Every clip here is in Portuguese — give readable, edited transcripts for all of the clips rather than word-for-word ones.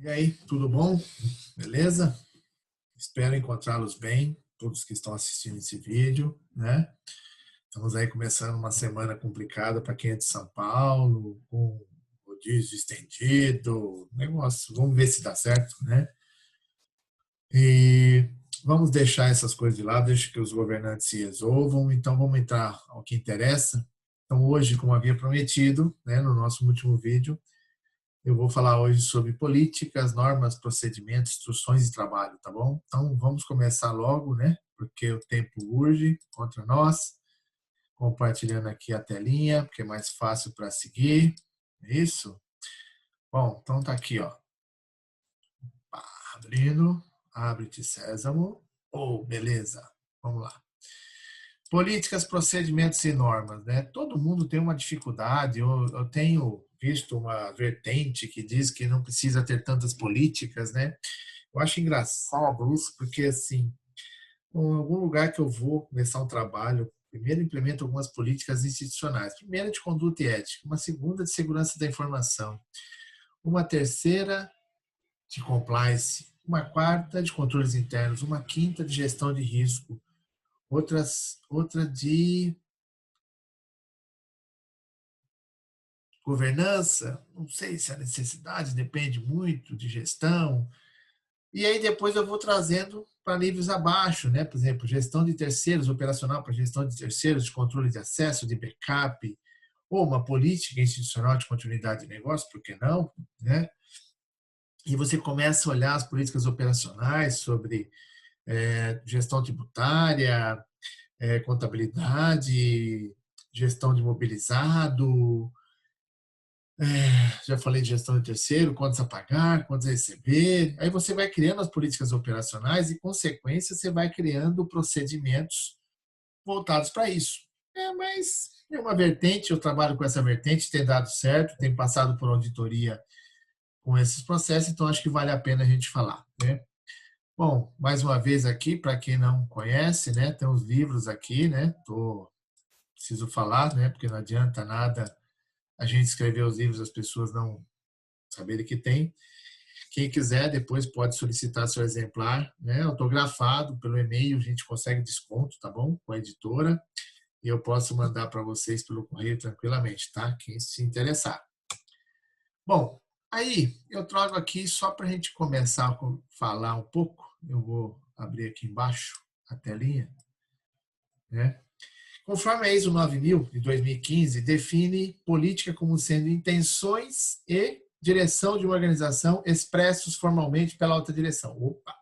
E aí, tudo bom? Beleza? Espero encontrá-los bem, todos que estão assistindo esse vídeo, né? Estamos aí começando uma semana complicada para quem é de São Paulo, com rodízio estendido, negócio. Vamos ver se dá certo, né? E vamos deixar essas coisas de lado, deixa que os governantes se resolvam. Então vamos entrar ao que interessa. Então hoje, como havia prometido, né, no nosso último vídeo, eu vou falar hoje sobre políticas, normas, procedimentos, instruções de trabalho, tá bom? Então vamos começar logo, né? Porque o tempo urge contra nós. Compartilhando aqui a telinha, porque é mais fácil para seguir. É isso? Bom, então tá aqui, ó. Abrindo, abre-te Sésamo. Oh, beleza. Vamos lá. Políticas, procedimentos e normas, né? Todo mundo tem uma dificuldade. Eu tenho visto uma vertente que diz que não precisa ter tantas políticas, né? Eu acho engraçado isso, porque assim, em algum lugar que eu vou começar um trabalho, primeiro implemento algumas políticas institucionais. Primeira de conduta e ética, uma segunda de segurança da informação, uma terceira de compliance, uma quarta de controles internos, uma quinta de gestão de risco, outra de governança, não sei se a necessidade depende muito de gestão. E aí depois eu vou trazendo para níveis abaixo, né? Por exemplo, gestão de terceiros, operacional para gestão de terceiros, de controle de acesso, de backup, ou uma política institucional de continuidade de negócio, por que não? Né? E você começa a olhar as políticas operacionais sobre gestão tributária, contabilidade, gestão de mobilizado, já falei de gestão de terceiro, contas a pagar, contas a receber. Aí você vai criando as políticas operacionais e, em consequência, você vai criando procedimentos voltados para isso. Mas é uma vertente, eu trabalho com essa vertente, tem dado certo, tem passado por auditoria com esses processos, então acho que vale a pena a gente falar, né? Bom, mais uma vez aqui, para quem não conhece, né, tem os livros aqui, né? Preciso falar, né? Porque não adianta nada a gente escrever os livros, as pessoas não saberem que tem. Quem quiser, depois pode solicitar seu exemplar, né, autografado pelo e-mail, a gente consegue desconto, tá bom? Com a editora. E eu posso mandar para vocês pelo correio tranquilamente, tá? Quem se interessar. Bom, aí eu trago aqui só para a gente começar a falar um pouco. Eu vou abrir aqui embaixo a telinha, né? Conforme a ISO 9000 de 2015 define política como sendo intenções e direção de uma organização expressos formalmente pela alta direção. Opa,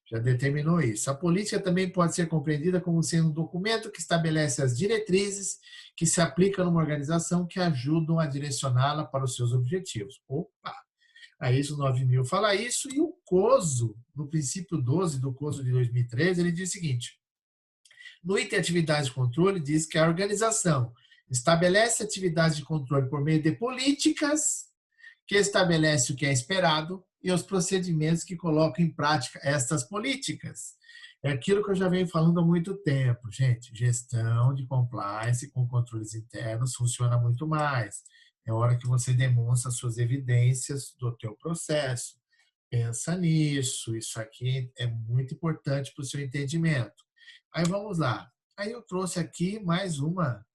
já determinou isso. A política também pode ser compreendida como sendo um documento que estabelece as diretrizes que se aplicam numa organização que ajudam a direcioná-la para os seus objetivos. Opa, a ISO 9000 fala isso e o COSO, no princípio 12 do COSO de 2013, ele diz o seguinte: no item atividades de controle, diz que a organização estabelece atividades de controle por meio de políticas que estabelece o que é esperado e os procedimentos que colocam em prática estas políticas. É aquilo que eu já venho falando há muito tempo, gente. Gestão de compliance com controles internos funciona muito mais. É hora que você demonstra suas evidências do teu processo. Pensa nisso, isso aqui é muito importante para o seu entendimento. Aí vamos lá. Aí eu trouxe aqui mais uma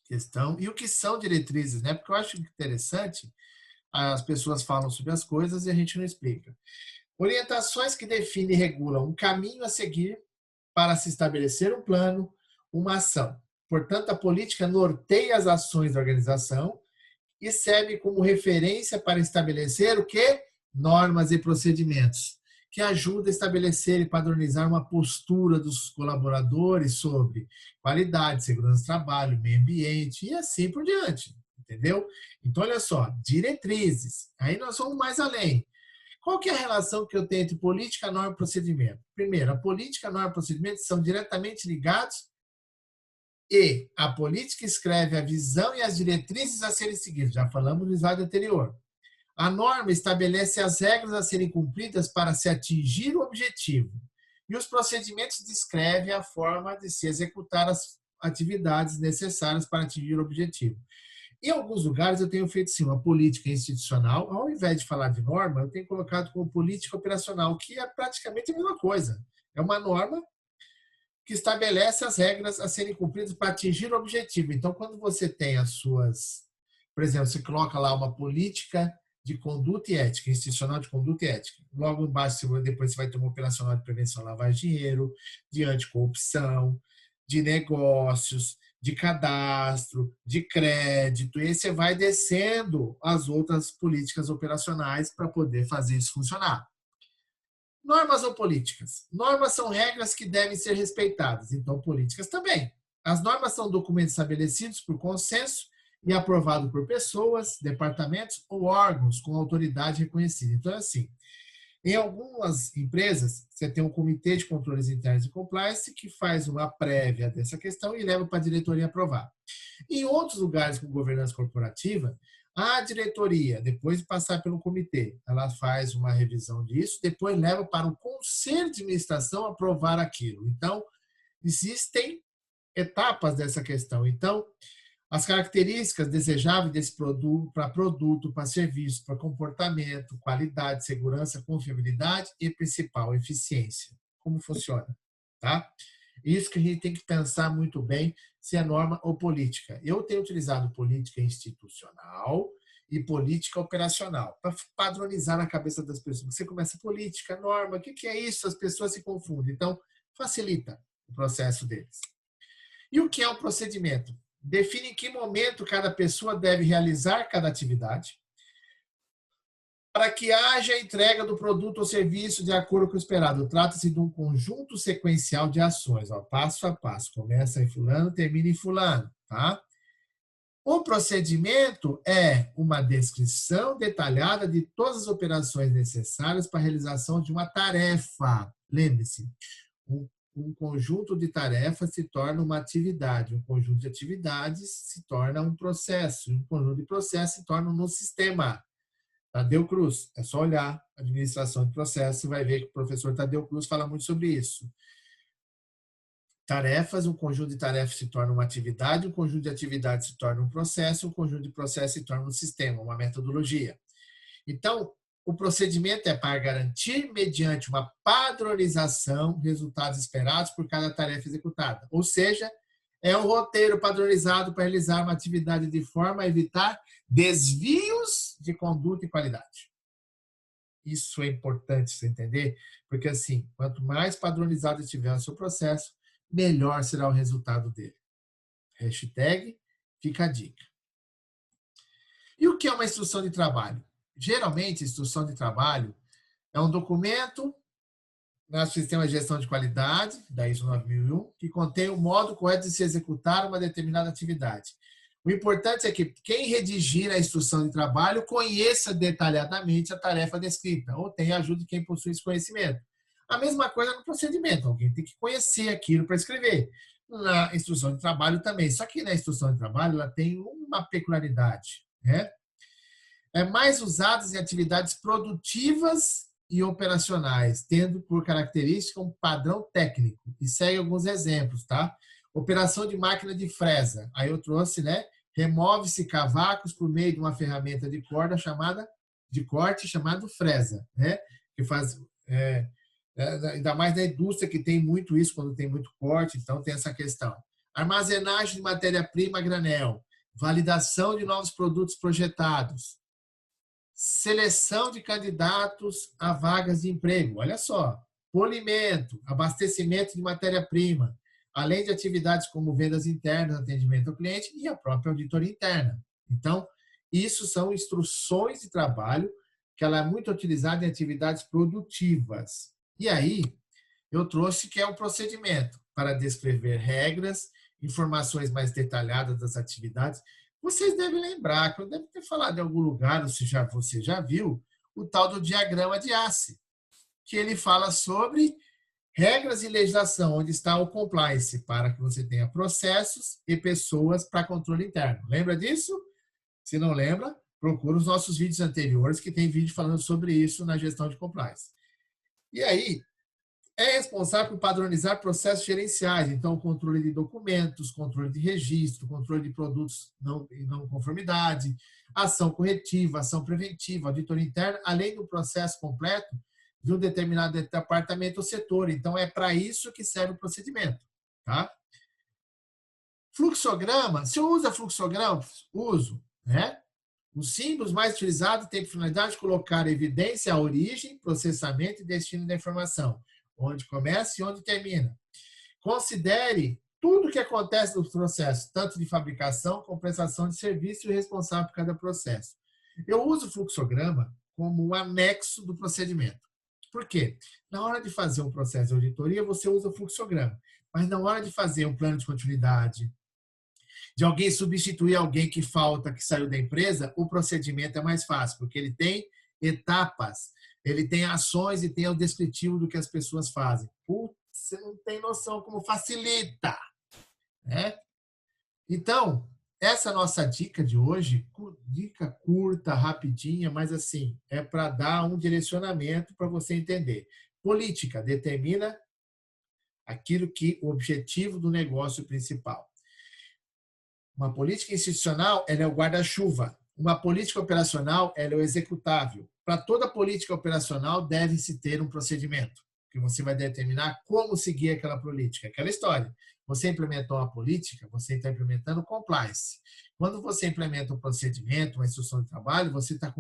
questão. E o que são diretrizes, né? Porque eu acho interessante, as pessoas falam sobre as coisas e a gente não explica. Orientações que definem e regulam um caminho a seguir para se estabelecer um plano, uma ação. Portanto, a política norteia as ações da organização e serve como referência para estabelecer o quê? Normas e procedimentos, que ajudam a estabelecer e padronizar uma postura dos colaboradores sobre qualidade, segurança do trabalho, meio ambiente e assim por diante, entendeu? Então, olha só, diretrizes. Aí nós vamos mais além. Qual que é a relação que eu tenho entre política, norma e procedimento? Primeiro, a política, a norma e procedimento são diretamente ligados e a política escreve a visão e as diretrizes a serem seguidas. Já falamos no slide anterior. A norma estabelece as regras a serem cumpridas para se atingir o objetivo. E os procedimentos descrevem a forma de se executar as atividades necessárias para atingir o objetivo. Em alguns lugares eu tenho feito sim uma política institucional, ao invés de falar de norma, eu tenho colocado como política operacional, que é praticamente a mesma coisa. É uma norma que estabelece as regras a serem cumpridas para atingir o objetivo. Então, quando você tem as suas, por exemplo, você coloca lá uma política de conduta e ética, institucional de conduta e ética. Logo embaixo, depois você vai ter uma operacional de prevenção à lavagem de dinheiro, de anticorrupção, de negócios, de cadastro, de crédito, e aí você vai descendo as outras políticas operacionais para poder fazer isso funcionar. Normas ou políticas? Normas são regras que devem ser respeitadas, então políticas também. As normas são documentos estabelecidos por consenso e aprovados por pessoas, departamentos ou órgãos com autoridade reconhecida. Então, é assim, em algumas empresas, você tem um comitê de controles internos e compliance que faz uma prévia dessa questão e leva para a diretoria aprovar. Em outros lugares com governança corporativa, a diretoria, depois de passar pelo comitê, ela faz uma revisão disso, depois leva para o conselho de administração aprovar aquilo. Então, existem etapas dessa questão. Então, as características desejáveis desse produto, para serviço, para comportamento, qualidade, segurança, confiabilidade e, principal, eficiência. Como funciona? Tá? Isso que a gente tem que pensar muito bem se é norma ou política. Eu tenho utilizado política institucional e política operacional para padronizar na cabeça das pessoas. Você começa política, norma, o que é isso? As pessoas se confundem. Então, facilita o processo deles. E o que é um procedimento? Define em que momento cada pessoa deve realizar cada atividade para que haja entrega do produto ou serviço de acordo com o esperado. Trata-se de um conjunto sequencial de ações, ó, passo a passo. Começa em fulano, termina em fulano. Tá? O procedimento é uma descrição detalhada de todas as operações necessárias para a realização de uma tarefa. Lembre-se, um conjunto de tarefas se torna uma atividade, um conjunto de atividades se torna um processo, um conjunto de processos se torna um sistema. Tadeu Cruz, é só olhar a administração de processos e vai ver que o professor Tadeu Cruz fala muito sobre isso. Tarefas, um conjunto de tarefas se torna uma atividade, um conjunto de atividades se torna um processo, um conjunto de processos se torna um sistema, uma metodologia. Então, o procedimento é para garantir, mediante uma padronização, resultados esperados por cada tarefa executada. Ou seja, é um roteiro padronizado para realizar uma atividade de forma a evitar desvios de conduta e qualidade. Isso é importante você entender, porque assim, quanto mais padronizado estiver o seu processo, melhor será o resultado dele. Hashtag fica a dica. E o que é uma instrução de trabalho? Geralmente, instrução de trabalho é um documento no sistema de gestão de qualidade, da ISO 9001, que contém o modo correto de se executar uma determinada atividade. O importante é que quem redigir a instrução de trabalho conheça detalhadamente a tarefa descrita, ou tenha ajuda de quem possui esse conhecimento. A mesma coisa no procedimento, alguém tem que conhecer aquilo para escrever. Na instrução de trabalho também, só que na instrução de trabalho ela tem uma peculiaridade, né? É mais usadas em atividades produtivas e operacionais, tendo por característica um padrão técnico. E segue alguns exemplos, tá? Operação de máquina de fresa. Aí eu trouxe, né? Remove-se cavacos por meio de uma ferramenta de corda chamada de corte chamado fresa, né? Que faz ainda mais na indústria que tem muito isso quando tem muito corte, então tem essa questão. Armazenagem de matéria-prima a granel, validação de novos produtos projetados, seleção de candidatos a vagas de emprego. Olha só, polimento, abastecimento de matéria-prima, além de atividades como vendas internas, atendimento ao cliente e a própria auditoria interna. Então, isso são instruções de trabalho que ela é muito utilizada em atividades produtivas. E aí, eu trouxe que é um procedimento para descrever regras, informações mais detalhadas das atividades. Vocês devem lembrar, que eu devo ter falado em algum lugar, ou se você já viu, o tal do diagrama de Asse, que ele fala sobre regras e legislação, onde está o compliance, para que você tenha processos e pessoas para controle interno. Lembra disso? Se não lembra, procura os nossos vídeos anteriores, que tem vídeo falando sobre isso na gestão de compliance. E aí, É responsável por padronizar processos gerenciais, então controle de documentos, controle de registro, controle de produtos em não conformidade, ação corretiva, ação preventiva, auditoria interna, além do processo completo de um determinado departamento ou setor. Então, é para isso que serve o procedimento. Tá? Fluxograma, se eu uso fluxograma, uso, né? Os símbolos mais utilizados têm a finalidade de colocar evidência a origem, processamento e destino da informação, onde começa e onde termina. Considere tudo o que acontece no processo, tanto de fabricação como prestação de serviço e o responsável por cada processo. Eu uso o fluxograma como um anexo do procedimento. Por quê? Na hora de fazer um processo de auditoria, você usa o fluxograma, mas na hora de fazer um plano de continuidade, de alguém substituir alguém que falta, que saiu da empresa, o procedimento é mais fácil, porque ele tem etapas, ele tem ações e tem o descritivo do que as pessoas fazem. Putz, você não tem noção como facilita, né? Então, essa nossa dica de hoje, dica curta, rapidinha, mas assim, é para dar um direcionamento para você entender. Política determina aquilo que o objetivo do negócio principal. Uma política institucional, ela é o guarda-chuva. Uma política operacional, ela é o executável. Para toda política operacional, deve-se ter um procedimento, que você vai determinar como seguir aquela política. Aquela história. Você implementou uma política, você está implementando compliance. Quando você implementa um procedimento, uma instrução de trabalho, você está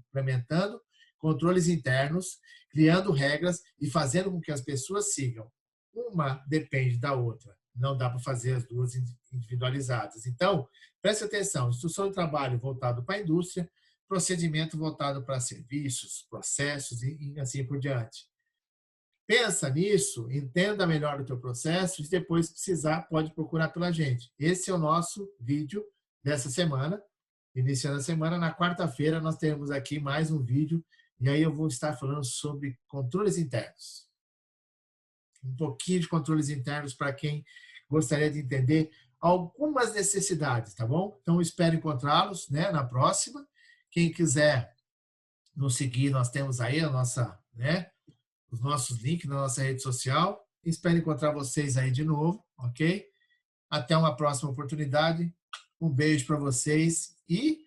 implementando controles internos, criando regras e fazendo com que as pessoas sigam. Uma depende da outra. Não dá para fazer as duas individualizadas. Então, preste atenção, instrução de trabalho voltado para a indústria, procedimento voltado para serviços, processos e assim por diante. Pensa nisso, entenda melhor o teu processo e depois, se precisar, pode procurar pela gente. Esse é o nosso vídeo dessa semana, iniciando a semana. Na quarta-feira nós teremos aqui mais um vídeo e aí eu vou estar falando sobre controles internos. Um pouquinho de controles internos para quem gostaria de entender algumas necessidades, tá bom? Então, espero encontrá-los, né, na próxima. Quem quiser nos seguir, nós temos aí a nossa, né, os nossos links na nossa rede social. Espero encontrar vocês aí de novo, ok? Até uma próxima oportunidade. Um beijo para vocês e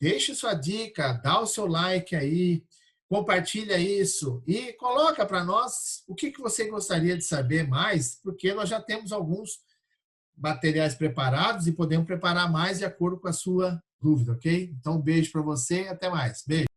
deixe sua dica, dá o seu like aí, compartilha isso e coloca para nós o que você gostaria de saber mais, porque nós já temos alguns materiais preparados e podemos preparar mais de acordo com a sua dúvida, ok? Então, um beijo para você e até mais. Beijo.